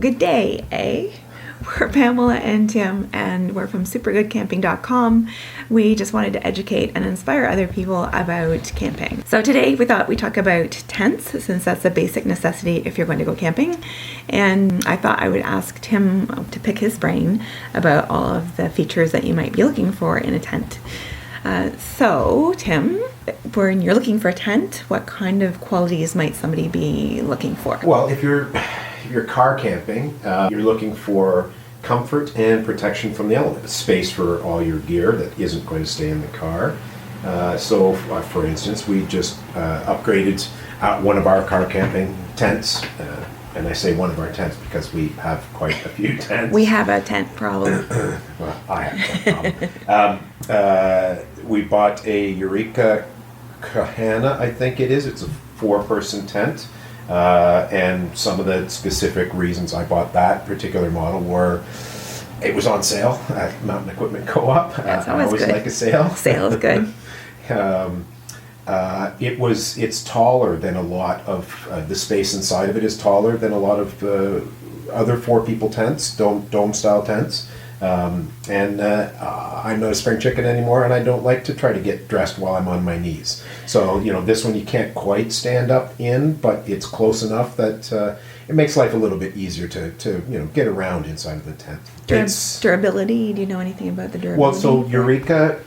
Good day, eh? We're Pamela and Tim, and we're from supergoodcamping.com. We just wanted to educate and inspire other people about camping. So today we thought we'd talk about tents, since that's a basic necessity if you're going to go camping. And I thought I would ask Tim to pick his brain about all of the features that you might be looking for in a tent. So, Tim, when you're looking for a tent, what kind of qualities might somebody be looking for? Well, if you're car camping, you're looking for comfort and protection from the elements. Space for all your gear that isn't going to stay in the car. So, for instance, we just upgraded one of our car camping tents. And I say one of our tents because we have quite a few tents. We have a tent problem. Well, I have a tent problem. We bought a Eureka Kahana, I think it is. It's a 4-person tent. And some of the specific reasons I bought that particular model were it was on sale at Mountain Equipment Co-op. That's I always good. like a sale. Sale is good. It's taller than a lot of the space inside of it is taller than a lot of other 4-people tents, dome style tents. I'm not a spring chicken anymore, and I don't like to try to get dressed while I'm on my knees. So, this one you can't quite stand up in, but it's close enough that it makes life a little bit easier to get around inside of the tent. Durability, do you know anything about the durability? Well, so Eureka,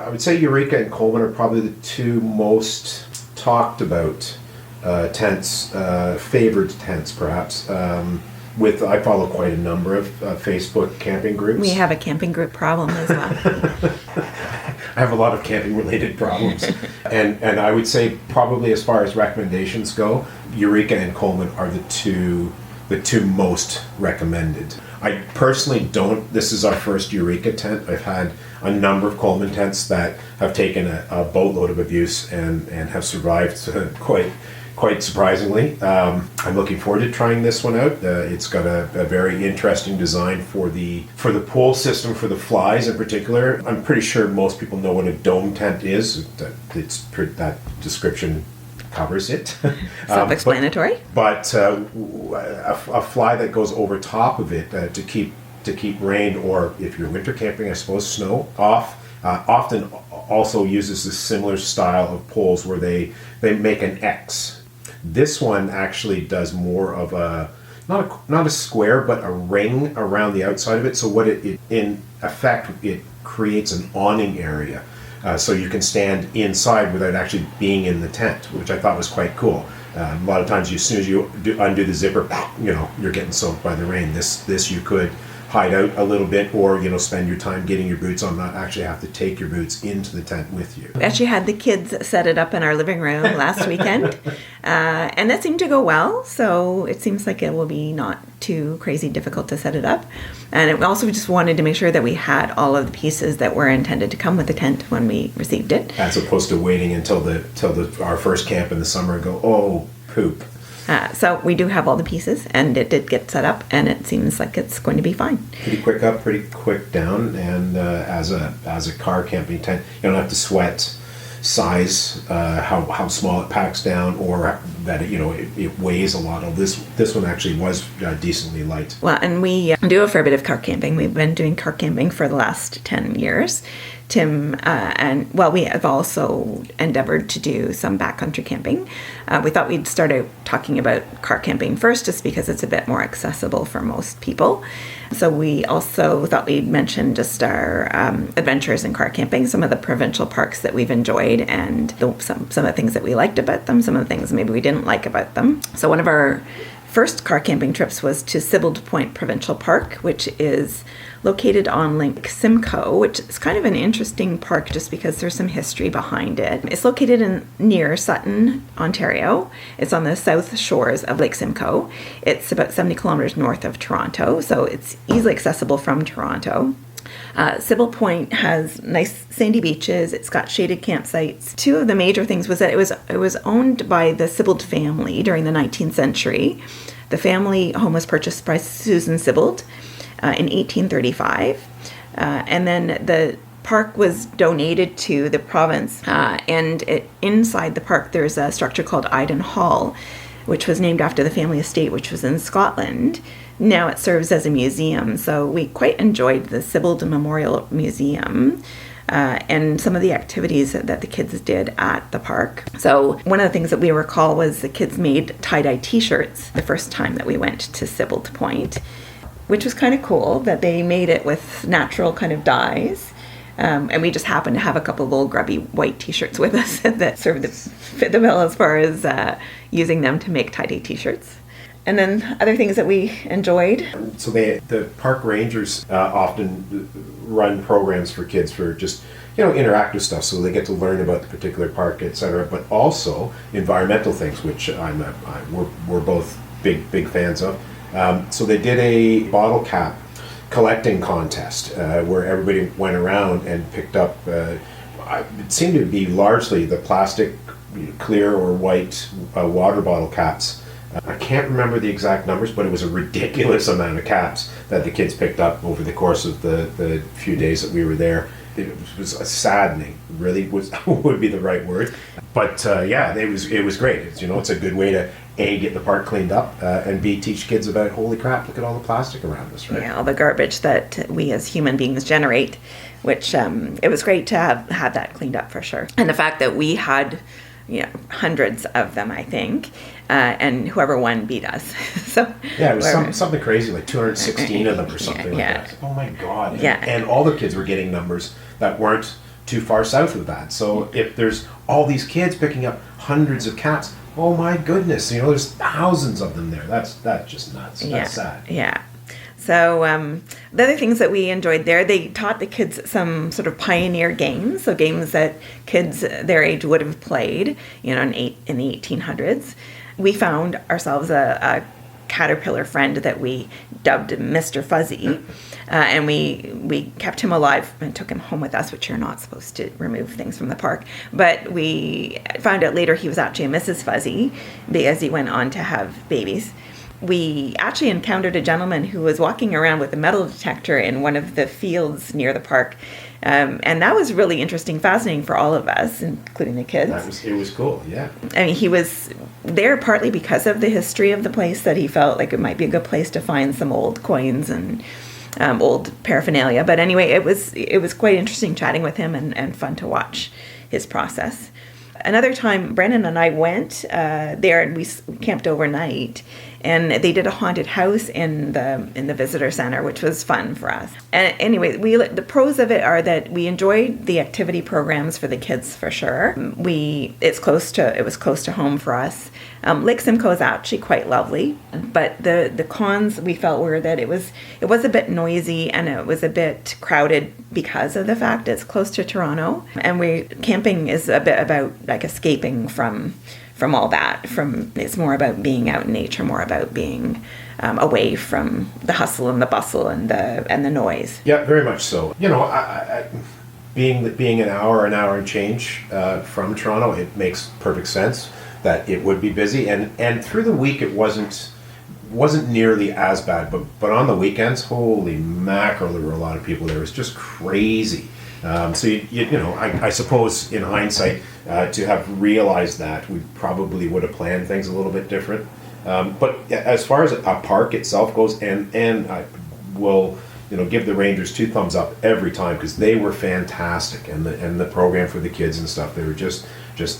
I would say Eureka and Coleman are probably the two most talked about tents, favored tents perhaps. I follow quite a number of Facebook camping groups. We have a camping group problem as well. I have a lot of camping related problems. and I would say probably as far as recommendations go, Eureka and Coleman are the two most recommended. I personally don't. This is our first Eureka tent. I've had a number of Coleman tents that have taken a boatload of abuse and have survived quite surprisingly. I'm looking forward to trying this one out. It's got a very interesting design for the pull system for the flies in particular. I'm pretty sure most people know what a dome tent is. That description covers it. Self-explanatory. But a fly that goes over top of it to keep rain, or if you're winter camping, I suppose, snow off. Often also uses a similar style of poles where they make an X. This one actually does more of not a square, but a ring around the outside of it. So what it in effect, it creates an awning area. So you can stand inside without actually being in the tent, which I thought was quite cool. A lot of times, as soon as you undo the zipper, you're getting soaked by the rain. This you could hide out a little bit, or spend your time getting your boots on, not actually have to take your boots into the tent with you. We actually had the kids set it up in our living room last weekend, and that seemed to go well, so it seems like it will be not too crazy difficult to set it up. And we also just wanted to make sure that we had all of the pieces that were intended to come with the tent when we received it. As opposed to waiting until our first camp in the summer and go, oh, poop. So we do have all the pieces, and it did get set up, and it seems like it's going to be fine. Pretty quick up, pretty quick down, and as a car camping tent, you don't have to sweat size, how small it packs down, or that it weighs a lot. This one actually was decently light. Well, and we do a fair bit of car camping. We've been doing car camping for the last 10 years. Tim we have also endeavored to do some backcountry camping. We thought we'd start out talking about car camping first, just because it's a bit more accessible for most people. So we also thought we'd mention just our adventures in car camping, some of the provincial parks that we've enjoyed, and some of the things that we liked about them, some of the things maybe we didn't like about them. So one of our first car camping trips was to Sibbald Point Provincial Park, which is located on Lake Simcoe, which is kind of an interesting park just because there's some history behind it. It's located near Sutton, Ontario. It's on the south shores of Lake Simcoe. It's about 70 kilometers north of Toronto, so it's easily accessible from Toronto. Sibbald Point has nice sandy beaches. It's got shaded campsites. Two of the major things was that it was owned by the Sibbald family during the 19th century. The family home was purchased by Susan Sibbald in 1835, and then the park was donated to the province. Inside the park, there's a structure called Iden Hall, which was named after the family estate, which was in Scotland. now it serves as a museum. So we quite enjoyed the Sibbald Memorial Museum. And some of the activities that the kids did at the park. So one of the things that we recall was the kids made tie-dye t-shirts the first time that we went to Sibbald Point, which was kind of cool that they made it with natural kind of dyes. And we just happened to have a couple of little grubby white t-shirts with us that sort of fit the bill as far as using them to make tie-dye t-shirts. And then other things that we enjoyed. So the park rangers often run programs for kids for just, interactive stuff, so they get to learn about the particular park, etc. But also environmental things, which we're both big fans of. So they did a bottle cap collecting contest where everybody went around and picked up. It seemed to be largely the plastic, clear or white water bottle caps. I can't remember the exact numbers, but it was a ridiculous amount of caps that the kids picked up over the course of the few days that we were there. It was saddening, really would be the right word. But it was great. It's a good way to A, get the park cleaned up, and B, teach kids about, holy crap, look at all the plastic around us, right? Yeah, all the garbage that we as human beings generate, which it was great to have that cleaned up for sure. And the fact that we had hundreds of them, I think, and whoever won beat us. So yeah, it was something crazy, like 216 of them or something like that. Oh my God. And all the kids were getting numbers that weren't too far south of that. So if there's all these kids picking up hundreds of caps, oh my goodness, there's thousands of them there. That's just nuts. That's sad. Yeah. So the other things that we enjoyed there, they taught the kids some sort of pioneer games, so games that kids their age would have played, in the 1800s. We found ourselves a caterpillar friend that we dubbed Mr. Fuzzy, and we kept him alive and took him home with us, which you're not supposed to remove things from the park. But we found out later he was actually a Mrs. Fuzzy because he went on to have babies. We actually encountered a gentleman who was walking around with a metal detector in one of the fields near the park. And that was really interesting, fascinating for all of us, including the kids. It was cool, yeah. I mean, he was there partly because of the history of the place, that he felt like it might be a good place to find some old coins and old paraphernalia. But anyway, it was quite interesting chatting with him and fun to watch his process. Another time, Brandon and I went there and we camped overnight, and they did a haunted house in the visitor center, which was fun for us. And anyway, the pros of it are that we enjoyed the activity programs for the kids for sure. It was close to home for us. Lake Simcoe is actually quite lovely, but the cons we felt were that it was a bit noisy and it was a bit crowded because of the fact it's close to Toronto, and camping is a bit about like escaping from all that. It's more about being out in nature, more about being away from the hustle and the bustle and the noise. Yeah, very much so. Being an hour and change from Toronto, it makes perfect sense that it would be busy, and through the week it wasn't nearly as bad, but on the weekends, holy mackerel, there were a lot of people there. It was just crazy. So I suppose in hindsight, to have realized that, we probably would have planned things a little bit different. But as far as a park itself goes, and I will give the Rangers 2 thumbs up every time, because they were fantastic, and the program for the kids and stuff, they were just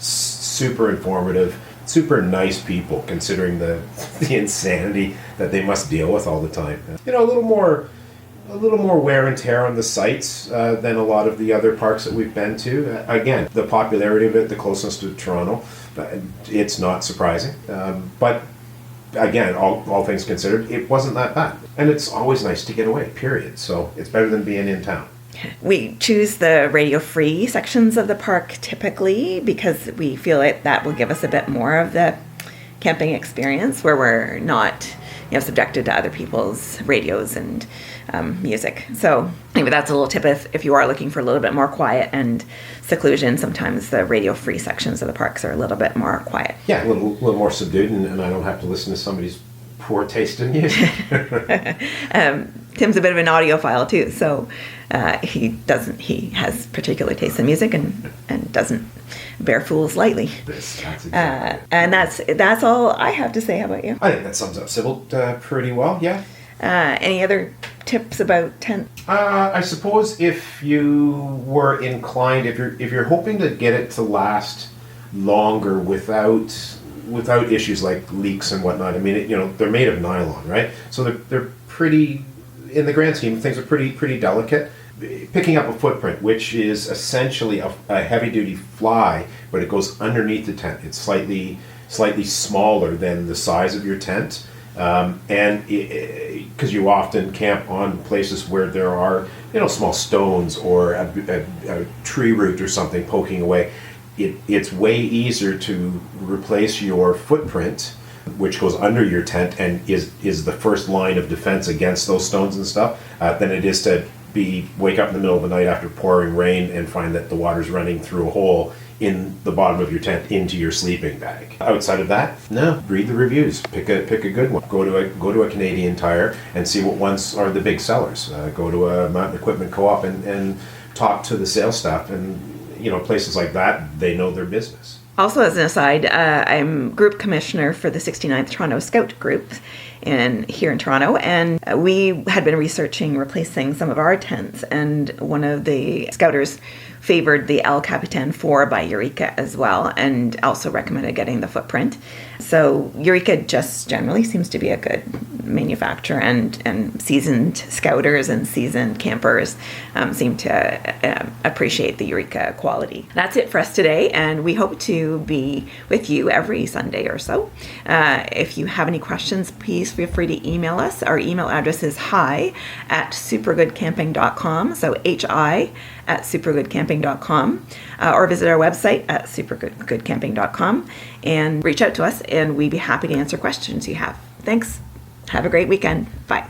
super informative, super nice people, considering the insanity that they must deal with all the time. A little more wear and tear on the sites than a lot of the other parks that we've been to. Again, the popularity of it, the closeness to Toronto, it's not surprising. But again, all things considered, it wasn't that bad. And it's always nice to get away, period. So it's better than being in town. We choose the radio-free sections of the park typically because we feel like that will give us a bit more of the camping experience, where we're not subjected to other people's radios and music. So anyway, that's a little tip if you are looking for a little bit more quiet and seclusion. Sometimes the radio-free sections of the parks are a little bit more quiet. Yeah, a little more subdued, and I don't have to listen to somebody's poor taste in music. Tim's a bit of an audiophile too, so he has particular taste in music and doesn't bear fools lightly. That's exactly. And that's all I have to say. How about you? I think that sums up Sibbald pretty well. Yeah. Any other tips about tents? I suppose if you were inclined, if you're hoping to get it to last longer without issues like leaks and whatnot. I mean, they're made of nylon, right? So they're pretty, in the grand scheme of things, are pretty delicate. Picking up a footprint, which is essentially a heavy duty fly, but it goes underneath the tent. It's slightly smaller than the size of your tent. And because you often camp on places where there are, small stones or a tree root or something poking away, it's way easier to replace your footprint, which goes under your tent and is the first line of defense against those stones and stuff, than it is to wake up in the middle of the night after pouring rain and find that the water's running through a hole in the bottom of your tent into your sleeping bag. Outside of that, no. Read the reviews. Pick a good one. Go to a Canadian Tire and see what ones are the big sellers. Go to a Mountain Equipment Co-op and talk to the sales staff, and places like that, they know their business. Also, as an aside, I'm group commissioner for the 69th Toronto Scout Group here in Toronto, and we had been researching replacing some of our tents, and one of the scouters favored the El Capitan 4 by Eureka as well, and also recommended getting the footprint. So Eureka just generally seems to be a good manufacturer, and seasoned scouters and seasoned campers seem to appreciate the Eureka quality. That's it for us today, and we hope to be with you every Sunday or so. If you have any questions, please feel free to email us. Our email address is hi@supergoodcamping.com, so hi@supergoodcamping.com, or visit our website at supergoodcamping.com and reach out to us, and we'd be happy to answer questions you have. Thanks. Have a great weekend. Bye.